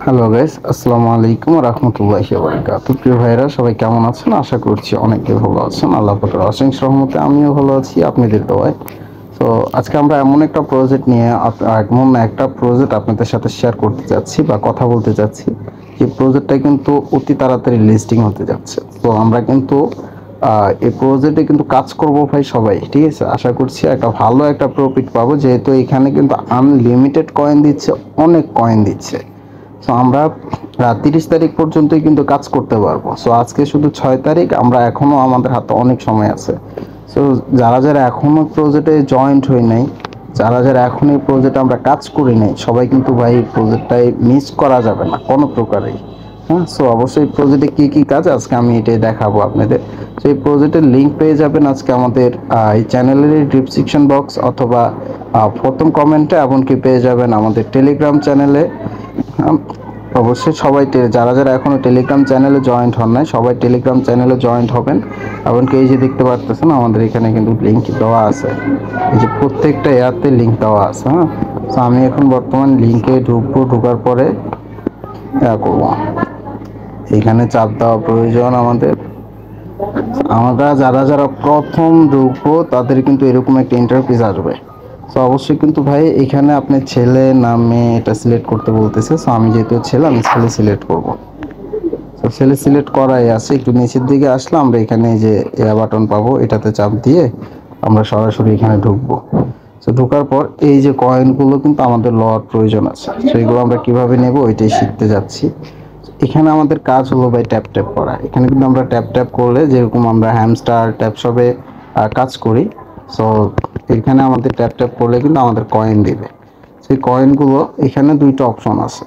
Hello guys, আসসালামু আলাইকুম ওয়া রাহমাতুল্লাহি ওয়া বারাকাতুহু। প্রিয় ভাইরা সবাই কেমন আছেন? আশা করছি অনেকে ভালো আছেন। আল্লাহ পাকের অশেষ রহমতে আমিও ভালো আছি আপনাদের দোয়ায়। তো আজকে আমরা এমন একটা প্রজেক্ট নিয়ে আপনাদের সাথে শেয়ার করতে যাচ্ছি বা কথা বলতে যাচ্ছি। যে প্রজেক্টটা কিন্তু অতি তাড়াতাড়ি লিস্টিং হতে যাচ্ছে। তো আমরা কিন্তু এই প্রজেক্টে কিন্তু কাজ করব ভাই সবাই, ঠিক আছে? আশা করছি একটা ভালো একটা প্রফিট পাবো, যেহেতু এখানে কিন্তু আনলিমিটেড কয়েন দিচ্ছে, অনেক কয়েন দিচ্ছে। সো আমরা 30 তারিখ পর্যন্তই কিন্তু কাজ করতে পারবো। সো আজকে শুধু 6 তারিখ, আমরা এখনো আমাদের হাতে অনেক সময় আছে। সো যারা যারা এখনো প্রজেক্টে জয়েন্ট হই নাই, যারা যারা এখন এই প্রজেক্টে আমরা কাজ করি নাই, সবাই কিন্তু ভাই প্রজেক্টটাই মিস করা যাবে না কোনো প্রকারেই। হ্যাঁ, সো অবশ্যই প্রজেক্টে কি কি কাজ আজকে আমি এটাই দেখাবো আপনাদের। সো এই প্রজেক্টের লিঙ্ক পেয়ে যাবেন আজকে আমাদের এই চ্যানেলের ডিসক্রিপশন বক্স অথবা প্রথম কমেন্টে, এমনকি পেয়ে যাবেন আমাদের টেলিগ্রাম চ্যানেলে। অবশ্যই সবাই যারা যারা এখনো টেলিগ্রাম চ্যানেলে জয়েন্ট হন নাই, সবাই টেলিগ্রাম চ্যানেলে জয়েন্ট হবেন। এমনকি এই যে দেখতে পারতেছেন আমাদের এখানে কিন্তু লিঙ্ক দেওয়া আছে, এই যে প্রত্যেকটা অ্যাপে লিঙ্ক দেওয়া আছে। হ্যাঁ, তো আমি এখন বর্তমান লিঙ্কে ঢুকবো, ঢোকার পরে করবো, এখানে চাপ দেওয়া প্রয়োজন আমাদের। আমরা যারা যারা প্রথম ঢুকবো তাদের কিন্তু এরকম একটা ইন্টারফেস আসবে। সো অবশ্যই কিন্তু ভাই এখানে আপনি ছেলে না মেয়ে এটা সিলেক্ট করতে বলতেছে। সো আমি যেহেতু ছেলে, আমি ছেলে সিলেক্ট করব। তো ছেলে সিলেক্ট করাই আছে, একটু নিচের দিকে আসলে আমরা এখানে যে এয়া বাটন পাবো, এটাতে চাপ দিয়ে আমরা সরাসরি এখানে ঢুকবো। তো ঢোকার পর এই যে কয়েনগুলো কিন্তু আমাদের লওয়ার প্রয়োজন আছে, সেইগুলো আমরা কিভাবে নেব ওইটাই শিখতে যাচ্ছি। এখানে আমাদের কাজ হলো ভাই ট্যাপ ট্যাপ করা। এখানে কিন্তু আমরা ট্যাপ ট্যাপ করলে, যেরকম আমরা হ্যামস্টার ট্যাপ সবে কাজ করি, সো এখানে আমাদের ট্যাপ ট্যাপ করলে কিন্তু আমাদের কয়েন দিবে। সেই কয়েনগুলো এখানে দুইটা অপশন আছে।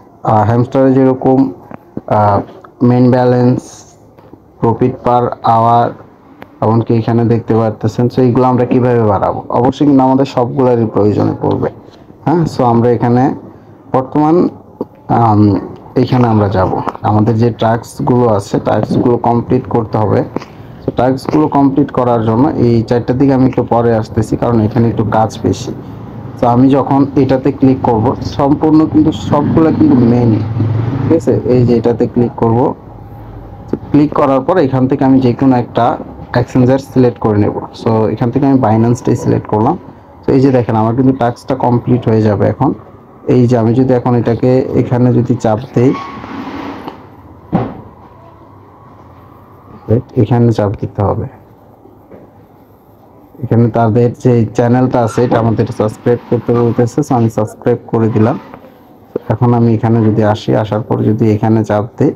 হ্যামস্টারে যেরকম main balance, profit per hour, এমনকি এখানে দেখতে পারতেছেন। সো এইগুলো আমরা কিভাবে বাড়াবো, অবশ্যই কিন্তু আমাদের সবগুলোরই প্রয়োজনে পড়বে। হ্যাঁ, সো আমরা এখানে বর্তমান এখানে আমরা যাব, আমাদের যে টাস্কগুলো আছে টাস্কগুলো কমপ্লিট করতে হবে। তো টাস্কগুলো কমপ্লিট করার জন্য এই 4টার দিকে আমি একটু পরে আসতেছি, কারণ এখানে একটু কাজ বেশি। তো আমি যখন এটাতে ক্লিক করব, সম্পূর্ণ কিন্তু সবগুলো কিন্তু মেইন, ঠিক আছে? এই যে এটাতে ক্লিক করব, ক্লিক করার পর এখান থেকে আমি যে কোনো একটা এক্সচেঞ্জার সিলেক্ট করে নেব। সো এখান থেকে আমি বাইন্যান্সটাই সিলেক্ট করলাম। তো এই যে দেখেন আমার কিন্তু টাস্কটা কমপ্লিট হয়ে যাবে এখন। এই যে আমি যদি এখন এটাকে এখানে যদি চাপ দেই, এখানে চাপ দিতে হবে। এখানে তাদের যে চ্যানেলটা আছে এটা আমাদের সাবস্ক্রাইব করতে বলতেছে, সো আমি সাবস্ক্রাইব করে দিলাম। এখন আমি এখানে যদি আসি, আসার পর যদি এখানে চাপ দিই,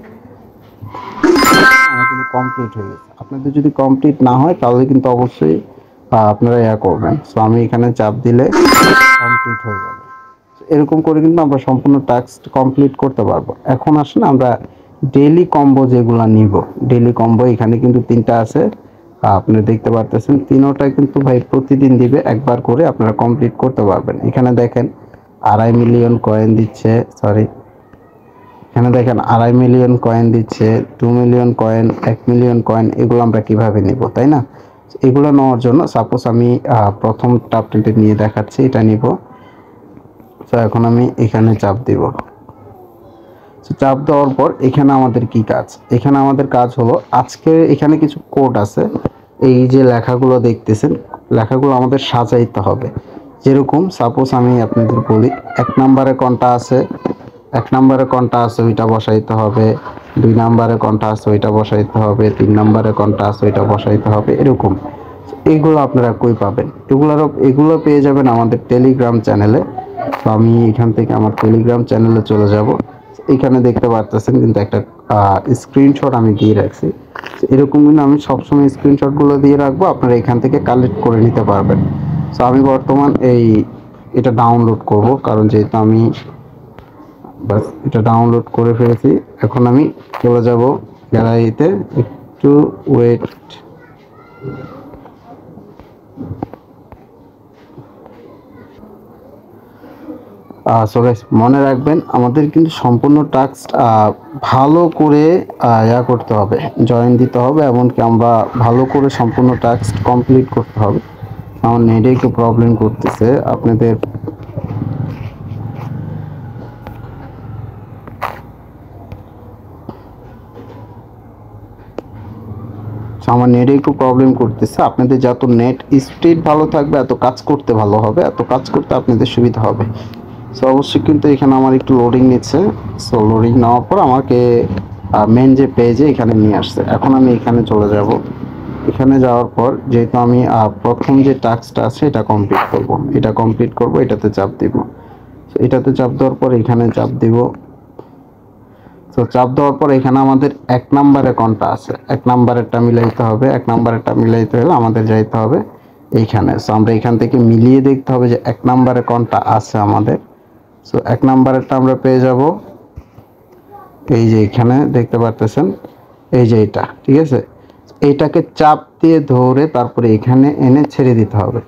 আমার কিন্তু কমপ্লিট হয়ে গেছে। আপনাদের যদি কমপ্লিট না হয় তাহলে কিন্তু অবশ্যই আপনারা ইয়া করবেন। সো আমি এখানে চাপ দিলে কমপ্লিট হয়ে যাবে। এরকম করে কিন্তু আমরা সম্পূর্ণ টাস্ক কমপ্লিট করতে পারবো। এখন আসুন আমরা ডেইলি কম্বো যেগুলো নিব, ডেইলি কম্বো এখানে কিন্তু 3টা আছে। আপনি দেখতে পারতেছেন তিনোটা কিন্তু ভাই প্রতিদিন দিবে একবার করে, আপনারা কমপ্লিট করতে পারবেন। এখানে দেখেন 2.5 মিলিয়ন কয়েন দিচ্ছে, সরি, এখানে দেখেন 2.5 মিলিয়ন কয়েন দিচ্ছে, 2 মিলিয়ন কয়েন, 1 মিলিয়ন কয়েন। এগুলো আমরা কিভাবে নিব, তাই না? এগুলো নেওয়ার জন্য সাপোজ আমি প্রথম টাপটা নিয়ে দেখাচ্ছি, এটা নিব। তো এখন আমি এখানে চাপ দিব। চাপ দেওয়ার পর এখানে আমাদের কি কাজ, এখানে আমাদের কাজ হলো আজকে এখানে কিছু কোড আছে। এই যে লেখাগুলো দেখতেছেন, লেখাগুলো আমাদের সাজাইতে হবে। যেরকম সাপোজ আমি আপনাদের বলি, 1 নম্বরে কোনটা আছে, 1 নম্বরে কোনটা আছে ওইটা বসাইতে হবে, 2 নম্বরে কোনটা আছে ওইটা বসাইতে হবে, 3 নম্বরে কোনটা আছে ওইটা বসাইতে হবে, এরকম। এগুলো আপনারা কই পাবেন? এগুলো পেয়ে যাবেন আমাদের টেলিগ্রাম চ্যানেলে। তো আমি এখান থেকে আমার টেলিগ্রাম চ্যানেলে চলে যাব। এখানে দেখতে পারতেছেন কিন্তু একটা স্ক্রিনশট আমি দিয়ে রাখছি। এরকম কিন্তু আমি সবসময় স্ক্রিনশটগুলো দিয়ে রাখবো, আপনারা এখান থেকে কালেক্ট করে নিতে পারবেন। সো আমি বর্তমান এটা ডাউনলোড করব, কারণ যেহেতু আমি বাস এটা ডাউনলোড করে ফেলেছি। এখন আমি চলে যাব গ্যালারিতে, একটু ওয়েট। সো গাইস মনে রাখবেন, আমাদের কিন্তু সম্পূর্ণ টাস্ক ভালো করে করতে হবে, জয়েন দিতে হবে, এমনকি আমরা ভালো করে সম্পূর্ণ টাস্ক কমপ্লিট করতে হবে। আমার নেটে একটু প্রবলেম করতেছে আপনাদের। আমার নেটে একটু প্রবলেম করতেছে। আপনাদের যত নেট স্পিড ভালো থাকবে এত কাজ করতে ভালো হবে, এত কাজ করতে আপনাদের সুবিধা হবে। সো অবশ্যই কিন্তু এখানে আমার একটু লোডিং নিচ্ছে। সো লোডিং নেওয়ার পর আমাকে মেন যে পেজে এখানে নিয়ে আসছে। এখন আমি এখানে চলে যাব। এখানে যাওয়ার পর যেহেতু আমি প্রথম যে টাস্কটা আছে এটা কমপ্লিট করব, এটাতে চাপ দিব। এটাতে চাপ দেওয়ার পর এখানে চাপ দিব। তো চাপ দেওয়ার পর এখানে আমাদের 1 নাম্বার অ্যাকাউন্টটা আছে, 1 নাম্বারেরটা মিলাইতে হবে। 1 নাম্বারেরটা মিলাইতে হলে আমাদের যাইতে হবে এইখানে। সো আমরা এখান থেকে মিলিয়ে দেখতে হবে যে 1 নাম্বার অ্যাকাউন্টটা আছে আমাদের। সো 1 নাম্বারেরটা আমরা পেয়ে যাব এই যে এখানে দেখতে পারতেছেন, এই যে এটা, ঠিক আছে। এইটাকে চাপ দিয়ে ধরে তারপরে এখানে এনে ছেড়ে দিতে হবে।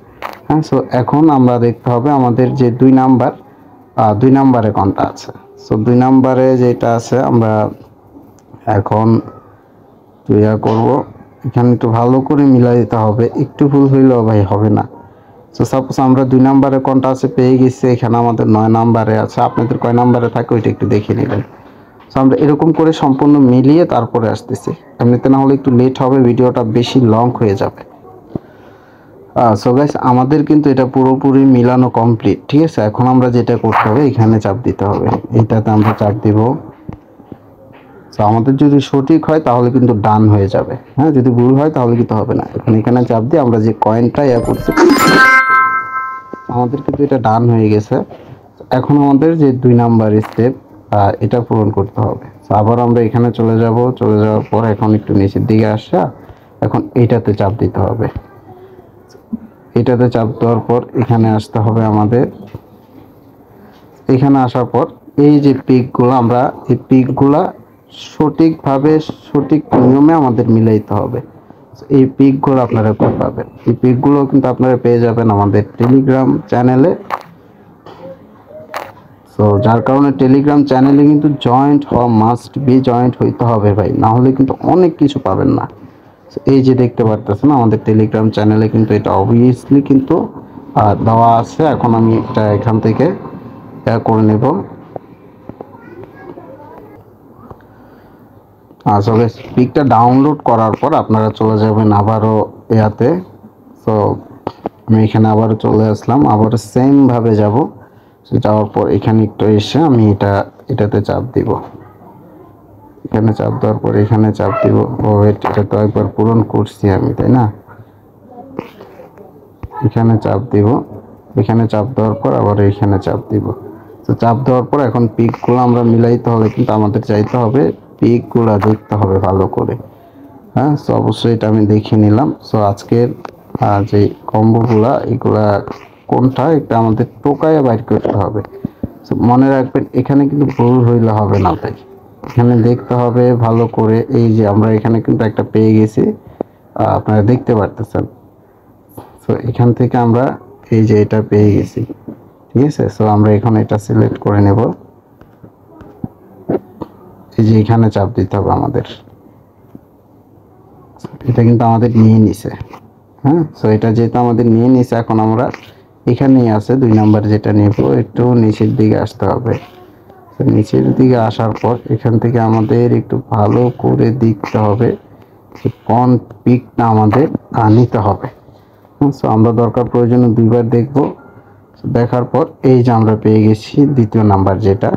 হ্যাঁ, সো এখন আমরা দেখতে হবে আমাদের যে 2 নাম্বার অ্যাকাউন্টটা আছে। সো 2 নাম্বারে যেটা আছে আমরা এখন করব, এখানে একটু ভালো করে মিলাই দিতে হবে, একটু ভুল হইলেও ভাই হবে না। সো সাপোজ আমরা 2 নাম্বারে কোনটা আছে পেয়ে গেছি, এখানে আমাদের 9 নাম্বারে আছে। আপনাদের কয় নাম্বারে থাকে ওইটা একটু দেখে নেবেন। সো আমরা এরকম করে সম্পূর্ণ মিলিয়ে তারপরে আসতেছি, এমনিতে না হলে একটু লেট হবে, ভিডিওটা বেশি লং হয়ে যাবে। সো গাইস, আমাদের কিন্তু এটা পুরোপুরি মিলানো কমপ্লিট, ঠিক আছে। এখন আমরা যেটা করতে হবে এখানে চাপ দিতে হবে, এইটাতে আমরা চাপ দিব। সো আমাদের যদি সঠিক হয় তাহলে কিন্তু ডান হয়ে যাবে, হ্যাঁ, যদি ভুল হয় তাহলে কিন্তু হবে না। এখন এখানে চাপ দিয়ে আমরা যে কয়েনটা করছি আমাদের কিন্তু এটা ডান হয়ে গেছে। এখন আমাদের যে 2 নাম্বার স্টেপ এটা পূরণ করতে হবে। আবার আমরা এখানে চলে যাওয়ার পর এখন একটু নিচের দিকে আসা, এখন এইটাতে চাপ দিতে হবে। এটাতে চাপ দেওয়ার পর এখানে আসতে হবে আমাদের। এখানে আসার পর এই যে পিকগুলো, আমরা এই পিকগুলা সঠিকভাবে সঠিক নিয়মে আমাদের মিলাইতে হবে। এই পিকগুলো আপনারা কোথায় পাবেন? এই পিকগুলো কিন্তু আপনারা পেয়ে যাবেন আমাদের টেলিগ্রাম চ্যানেলে। সো যার কারণে টেলিগ্রাম চ্যানেলে কিন্তু জয়েন্ট হওয়া মাস্ট বি, জয়েন্ট হইতে হবে ভাই, না হলে কিন্তু অনেক কিছু পাবেন না। এই যে দেখতে পারতেছেন আমাদের টেলিগ্রাম চ্যানেলে কিন্তু এটা অবভিয়াসলি কিন্তু দেওয়া আছে। এখন আমি এটা এখান থেকে করে নেব। আসলে পিকটা ডাউনলোড করার পর আপনারা চলে যাবেন আবারও ইয়াতে। তো আমি এখানে আবারও চলে আসলাম, আবারও সেম ভাবে যাব। যাওয়ার পর এখানে একটু এসে আমি এটাতে চাপ দিব। এখানে চাপ দেওয়ার পর এখানে চাপ দিব। ও এটা তো একবার পূরণ করছি আমি, তাই না? এখানে চাপ দিব, এখানে চাপ দেওয়ার পর আবার এখানে চাপ দিব। তো চাপ দেওয়ার পর এখন পিকগুলো আমরা মিলাইতে হবে, কিন্তু আমাদের চাইতে হবে পিকগুলো দেখতে হবে ভালো করে। হ্যাঁ, সো অবশ্যই এটা আমি দেখে নিলাম। সো আজকের যে কম্বোগুলা এগুলা কোনটা এটা আমাদের টোকায় বাইর করতে হবে। সো মনে রাখবেন এখানে কিন্তু ভুল হইলে হবে না ভাই, এখানে দেখতে হবে ভালো করে। এই যে আমরা এখানে কিন্তু একটা পেয়ে গেছি, আপনারা দেখতে পারতেছেন। সো এখান থেকে আমরা এই যে এটা পেয়ে গেছি, ঠিক আছে। সো আমরা এখন এটা সিলেক্ট করে নেব। এই যে এখানে চাপ দিতে হবে আমাদের, এটা কিন্তু আমাদের নিয়ে নিছে। হ্যাঁ, সো এটা যেহেতু আমাদের নিয়ে নিছে, এখন আমরা এখানেই আছে 2 নাম্বার যেটা নেব, একটু নিচের দিকে আসতে হবে। নিচের দিকে আসার পর এখান থেকে আমাদের একটু ভালো করে দেখতে হবে যে কোন পিকটা আমাদের নিতে হবে। সো আমরা দরকার প্রয়োজনে 2বার দেখব। দেখার পর এই যে আমরা পেয়ে গেছি 2য় নাম্বার যেটা,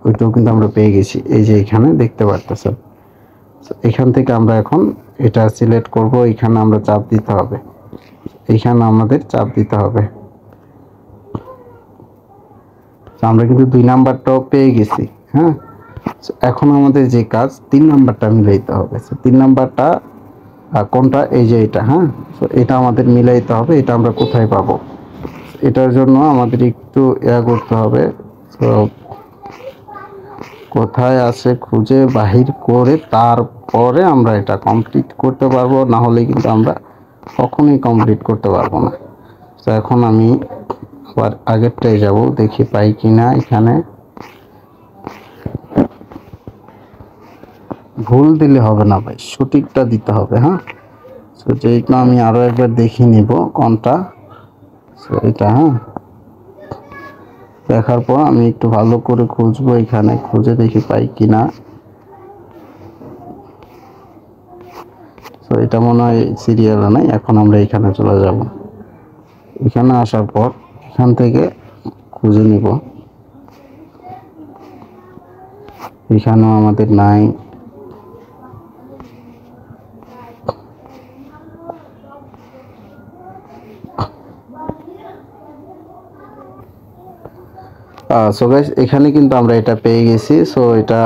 ওইটাও কিন্তু আমরা পেয়ে গেছি। এই যে এখানে দেখতে পারতেছেন। এখান থেকে আমরা এখন এটা সিলেক্ট করব, এখানে আমরা চাপ দিতে হবে, এখানে আমাদের চাপ দিতে হবে। আমরা কিন্তু 2 নাম্বারটাও পেয়ে গেছি। হ্যাঁ, এখন আমাদের যে কাজ 3 নাম্বারটা মিলাইতে হবে। 3 নাম্বারটা কোনটা? এই যে এটা। হ্যাঁ, তো এটা আমাদের মিলাইতে হবে। এটা আমরা কোথায় পাবো? এটার জন্য আমাদের একটু করতে হবে। তো কোথায় আছে খুঁজে বাহির করে তারপরে আমরা এটা কমপ্লিট করতে পারবো, না হলে কিন্তু আমরা কখনোই কমপ্লিট করতে পারবো না। তো এখন আমি আবার আগেরটাই যাব, দেখি পাই কিনা। এখানে ভুল দিলে হবে না ভাই, সঠিকটা দিতে হবে। হ্যাঁ, তো যেটা আমি আরো একবার দেখে নিব কোনটা। তো এটা, হ্যাঁ, দেখার পর আমি একটু ভালো করে খুঁজবো, এখানে খুঁজে দেখি পাই কিনা। তো এটা মনে হয় সিরিয়ালে নাই। এখন আমরা এখানে চলে যাব। এখানে আসার পর এখান থেকে খুঁজে নিব, এখানেও আমাদের নাই। সো গাইস এখানে কিন্তু আমরা এটা পেয়ে গেছি। সো এটা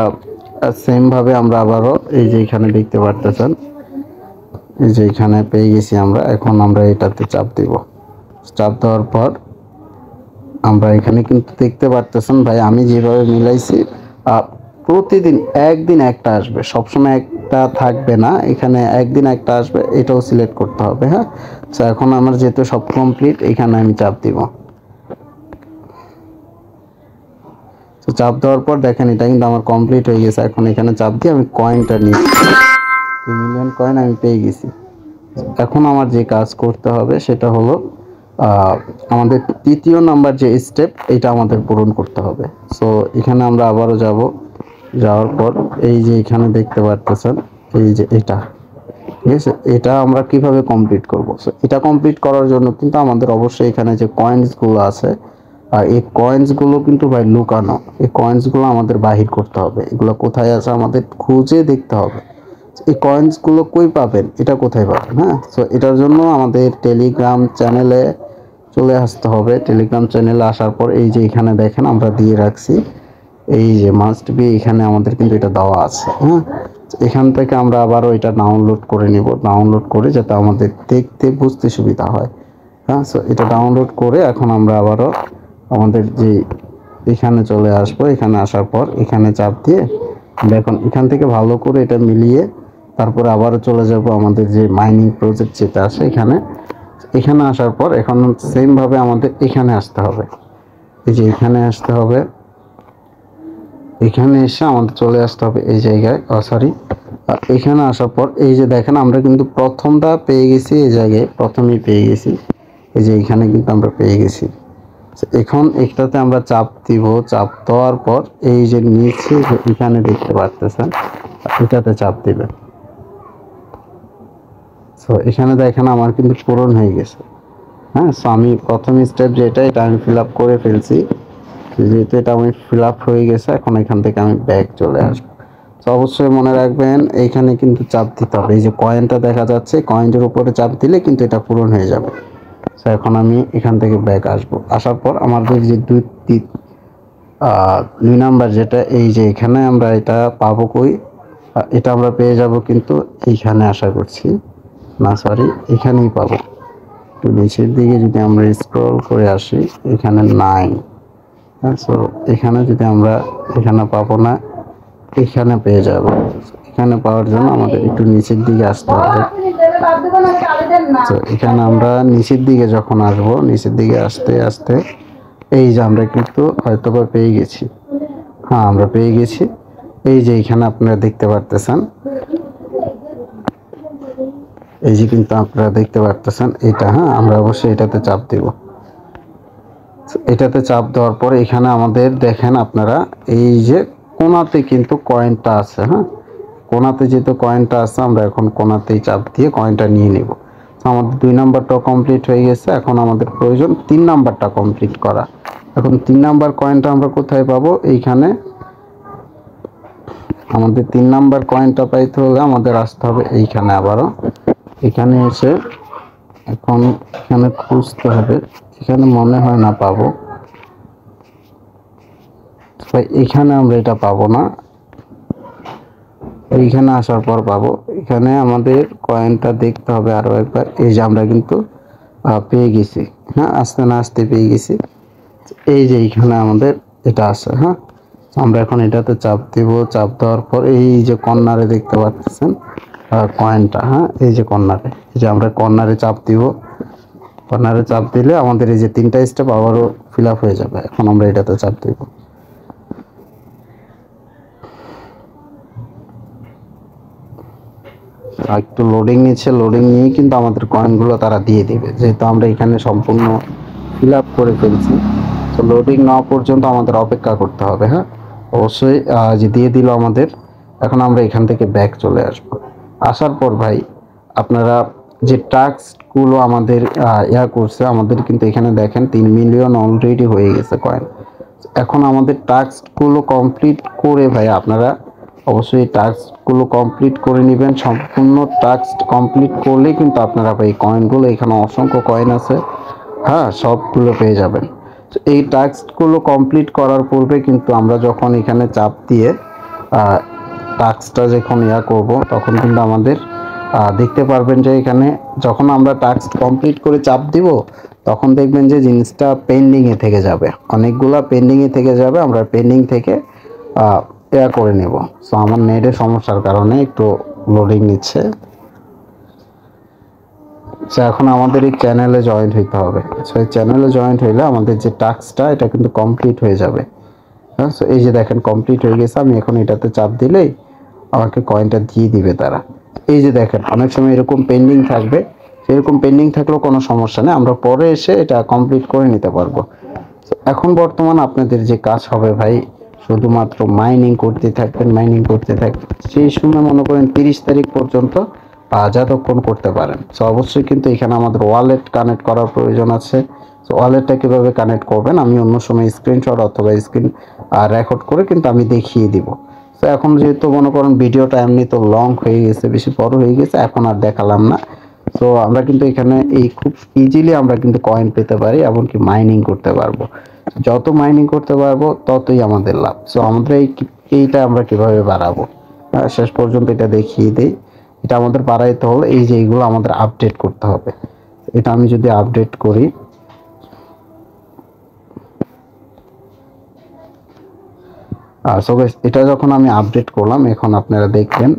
সেম ভাবে আমরা আবারও এই যে এখানে দেখতে পারতেছেন, এই যে এখানে পেয়ে গেছি আমরা। এখন আমরা এটাতে চাপ দিব। চাপ দেওয়ার পর আমরা এখানে কিন্তু দেখতে পারতেছেন ভাই, আমি যেভাবে মিলাইছি প্রতিদিন একদিন একটা আসবে, সবসময় একটা থাকবে না, এখানে একদিন একটা আসবে, এটাও সিলেক্ট করতে হবে। হ্যাঁ, তো এখন আমার যেহেতু সব কমপ্লিট, এখানে আমি চাপ দিব। তো চাপ দেওয়ার পর দেখেন এটা কিন্তু আমার কমপ্লিট হয়ে গেছে। এখন এখানে চাপ দিয়ে আমি কয়েনটা নিই, 2 মিলিয়ন কয়েন আমি পেয়ে গেছি। এখন আমার যে কাজ করতে হবে সেটা হলো আমাদের তৃতীয় নাম্বার যে স্টেপ, এটা আমাদের পূরণ করতে হবে। সো এখানে আমরা আবারও যাব। যাওয়ার পর এই যে এখানে দেখতে পারতেছেন, এই যে এটা, ঠিক আছে, এটা আমরা কিভাবে কমপ্লিট করব। সো এটা কমপ্লিট করার জন্য কিন্তু আমাদের অবশ্যই এখানে যে কয়েন্সগুলো আছে, আর এই কয়েন্সগুলো কিন্তু ভাই লুকানো, এই কয়েন্সগুলো আমাদের বাহির করতে হবে। এগুলো কোথায় আছে আমাদের খুঁজে দেখতে হবে। এই কয়েন্সগুলো কই পাবেন, এটা কোথায় পাবেন। হ্যাঁ, সো এটার জন্য আমাদের টেলিগ্রাম চ্যানেলে চলে আসতে হবে। টেলিগ্রাম চ্যানেলে আসার পর এই যে এখানে দেখেন আমরা দিয়ে রাখছি, এই যে মাস্ট বি, এখানে আমাদের কিন্তু এটা দেওয়া আছে। হ্যাঁ, এখান থেকে আমরা আবারও এটা ডাউনলোড করে নিব, ডাউনলোড করে যাতে আমাদের দেখতে বুঝতে সুবিধা হয়। হ্যাঁ, সো এটা ডাউনলোড করে এখন আমরা আবারও আমাদের যে এখানে চলে আসবো। এখানে আসার পর এখানে চাপ দিয়ে দেখুন এখান থেকে ভালো করে এটা মিলিয়ে তারপরে আবারও চলে যাব আমাদের যে মাইনিং প্রজেক্ট যেটা আছে এখানে। এখানে আসার পর এখন সেম ভাবে আমাদের এখানে আসতে হবে, এই যে এখানে আসতে হবে। এখানে এসে আমাদের চলে আসতে হবে এই জায়গায়, সরি, এখানে আসার পর এই যে দেখেন আমরা কিন্তু প্রথমটা পেয়ে গেছি, এই জায়গায় প্রথমেই পেয়ে গেছি, এই যে এখানে কিন্তু আমরা পেয়ে গেছি। এখন একটাতে আমরা চাপ দিব। চাপ দেওয়ার পর এই যে নিচে এখানে দেখতে পারতেছেন, এটাতে চাপ দিবেন। সো এখানে দেখেন আমার কিন্তু পূরণ হয়ে গেছে। হ্যাঁ, সো আমি প্রথম স্টেপ যেটা, এটা আমি ফিল আপ করে ফেলছি। যেহেতু এটা আমি ফিল আপ হয়ে গেছে, এখন এখান থেকে আমি ব্যাক চলে আসবো। তো অবশ্যই মনে রাখবেন এইখানে কিন্তু চাপ দিতে হবে। এই যে কয়েনটা দেখা যাচ্ছে, কয়েনের উপরে চাপ দিলে কিন্তু এটা পূরণ হয়ে যাবে। তো এখন আমি এখান থেকে ব্যাক আসবো। আসার পর আমাদের যে দুই নাম্বার যেটা, এই যে এখানে আমরা এটা পাবো কই, এটা আমরা পেয়ে যাব কিন্তু এইখানে আশা করছি, না সরি, এখানেই পাবো। একটু নিচের দিকে যদি আমরা স্ক্রল করে আসি, এখানে নাই। হ্যাঁ, সো এখানে যদি আমরা, এখানে পাবো না, এখানে পেয়ে যাব। এখানে পাওয়ার জন্য আমাদের একটু নিচের দিকে আসতে হবে। তো এখানে আমরা নিচের দিকে যখন আসবো, নিচের দিকে আসতে আসতে এই যে আমরা কিন্তু হয়তো বা পেয়ে গেছি। হ্যাঁ, আমরা পেয়ে গেছি। এই যে এখানে আপনারা দেখতে পারতেছেন, এই যে কিন্তু আপনারা দেখতে পারতেছেন এটা। হ্যাঁ, আমরা অবশ্যই এটাতে চাপ দিব। এটাতে চাপ দেওয়ার পর এখানে আমাদের দেখেন আপনারা, এই যে কোনাতে কিন্তু কয়েনটা আছে। হ্যাঁ, কোনাতে যেহেতু কয়েনটা আছে, আমরা এখন কোনাতেই চাপ দিয়ে কয়েনটা নিয়ে নেব। আমাদের 2 নাম্বারটাও কমপ্লিট হয়ে গেছে। এখন আমাদের প্রয়োজন 3 নাম্বারটা কমপ্লিট করা। এখন 3 নাম্বার কয়েনটা আমরা কোথায় পাবো, এইখানে। আমাদের 3 নাম্বার কয়েনটা পাইতে হলে আমাদের আসতে হবে এইখানে আবারও। এখানে এসে এখন এখানে খুঁজতে হবে, এখানে মনে হয় না পাবো। এখানে আমরা এটা পাবো না, এইখানে আসার পর পাবো। এখানে আমাদের কয়েনটা দেখতে হবে আরো একবার। এই যে আমরা কিন্তু পেয়ে গেছি। হ্যাঁ, আস্তে না আস্তে পেয়ে গেছি। এই যে এইখানে আমাদের এটা আছে। হ্যাঁ, আমরা এখন এটাতে চাপ দিব। চাপ দেওয়ার পর এই যে কর্নারে দেখতে পাচ্ছেন কয়েনটা। হ্যাঁ, এই যে কর্নারে, এই যে আমরা কর্নারে চাপ দিব। কর্নারে চাপ দিলে আমাদের এই যে 3টা স্টেপ আবারও ফিল আপ হয়ে যাবে। এখন আমরা এটাতে চাপ দিব। একটু লোডিং নিচ্ছে, লোডিং নিয়ে কিন্তু আমাদের কয়েনগুলো তারা দিয়ে দেবে, যেহেতু আমরা এখানে সম্পূর্ণ ফিল আপ করে ফেলছি। তো লোডিং না পর্যন্ত আমাদের অপেক্ষা করতে হবে। হ্যাঁ, অবশ্যই যে দিয়ে দিল আমাদের। এখন আমরা এখান থেকে ব্যাক চলে আসব। আসার পর ভাই আপনারা যে টাস্কগুলো আমাদের করছে, আমাদের কিন্তু এখানে দেখেন 3 মিলিয়ন অলরেডি হয়ে গেছে কয়েন। এখন আমাদের টাস্কগুলো কমপ্লিট করে ভাই আপনারা অবশ্যই টাস্কগুলো কমপ্লিট করে নেবেন। সম্পূর্ণ টাস্ক কমপ্লিট করলেই কিন্তু আপনারা ভাই কয়েনগুলো, এখানে অসংখ্য কয়েন আছে, হ্যাঁ সবগুলো পেয়ে যাবেন। তো এই টাস্কগুলো কমপ্লিট করার পূর্বে কিন্তু আমরা যখন এখানে চাপ দিয়ে টাস্কটা যখন করব, তখন কিন্তু আমাদের দেখতে পারবেন যে এখানে যখন আমরা টাস্ক কমপ্লিট করে চাপ দিব, তখন দেখবেন যে জিনিসটা পেন্ডিংয়ে থেকে যাবে, অনেকগুলা পেন্ডিংয়ে থেকে যাবে। আমরা পেন্ডিং থেকে করে নেব। সো আমার নেটের সমস্যার কারণে একটু লোডিং নিচ্ছে। সো এখন আমাদের এই চ্যানেলে জয়েন্ট হইতে হবে। সো এই চ্যানেলে জয়েন্ট হইলে আমাদের যে টাস্কটা এটা কিন্তু কমপ্লিট হয়ে যাবে। হ্যাঁ, সো এই যে দেখেন কমপ্লিট হয়ে গেছে। আমি এখন এটাতে চাপ দিলেই আমাকে কয়েনটা দিয়ে দিবে তারা। এই যে দেখেন অনেক সময় এরকম পেন্ডিং থাকবে, সেরকম পেন্ডিং থাকলেও কোনো সমস্যা নেই, আমরা পরে এসে এটা কমপ্লিট করে নিতে পারবো। এখন বর্তমান আপনাদের যে কাজ হবে ভাই, শুধুমাত্র মাইনিং করতে থাকবেন, মাইনিং করতে থাকবেন। সেই সময় মনে করেন 30 তারিখ পর্যন্ত যতক্ষণ করতে পারেন। সো অবশ্যই কিন্তু এখানে আমাদের ওয়ালেট কানেক্ট করার প্রয়োজন আছে। সো ওয়ালেটটা কীভাবে কানেক্ট করবেন আমি অন্য সময় স্ক্রিনশট অথবা স্ক্রিন রেকর্ড করে কিন্তু আমি দেখিয়ে দিব। তো এখন যেহেতু মনে করেন ভিডিওটা এমনি তো লং হয়ে গেছে, বেশি বড় হয়ে গেছে, এখন আর দেখালাম না। তো আমরা কিন্তু এখানে এই খুব ইজিলি আমরা কিন্তু কয়েন পেতে পারি, এমনকি মাইনিং করতে পারবো। যত মাইনিং করতে পারবো ততই আমাদের লাভ। সো আমাদের এইটা আমরা কিভাবে বাড়াবো শেষ পর্যন্ত এটা দেখিয়ে দিই। এটা আমাদের বাড়াইতে হলে এই যে এইগুলো আমাদের আপডেট করতে হবে। এটা আমি যদি আপডেট করি, সো গাইস এটা যখন আমি আপডেট করলাম, এখন আপনারা দেখবেন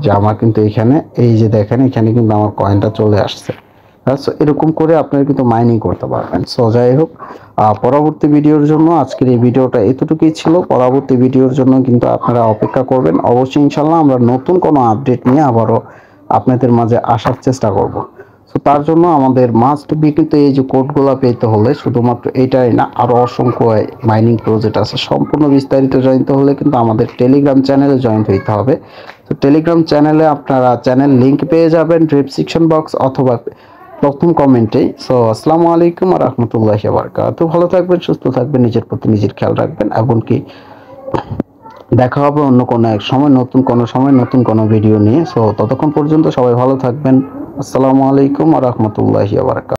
যে আমার কিন্তু এখানে এই যে দেখেন এখানে কিন্তু আমার কয়েনটা চলে আসছে। সো এরকম করে আপনারা কিন্তু মাইনিং করতে পারবেন। সো যাই হোক, পরবর্তী ভিডিওর জন্য আজকের এই ভিডিওটা এতটুকুই ছিল। পরবর্তী ভিডিওর জন্য কিন্তু আপনারা অপেক্ষা করবেন। অবশ্যই ইনশাল্লাহ আমরা নতুন কোনো আপডেট নিয়ে আবারও আপনাদের মাঝে আসার চেষ্টা করব। সো তার জন্য আমাদের মাস্ট বি কিন্তু এই যে কোডগুলো পেতে হলে শুধুমাত্র এটাই না, আরও অসংখ্য মাইনিং প্রজেক্ট আছে। সম্পূর্ণ বিস্তারিত জানতে হলে কিন্তু আমাদের টেলিগ্রাম চ্যানেলে জয়েন হইতে হবে। তো টেলিগ্রাম চ্যানেলে আপনারা চ্যানেল লিঙ্ক পেয়ে যাবেন ডেসক্রিপশন বক্স অথবা প্রথম কমেন্টেই। সো আসসালামু আলাইকুম ওয়া রাহমাতুল্লাহি ওয়া বারাকাতুহু। ভালো থাকবেন, সুস্থ থাকবেন, নিজের প্রতি নিজের খেয়াল রাখবেন। এমনকি দেখা হবে অন্য কোনো এক সময়, নতুন কোনো ভিডিও নিয়ে। সো ততক্ষণ পর্যন্ত সবাই ভালো থাকবেন। আসসালামু আলাইকুম ওয়া রাহমাতুল্লাহি ওয়া বারাকাতুহু।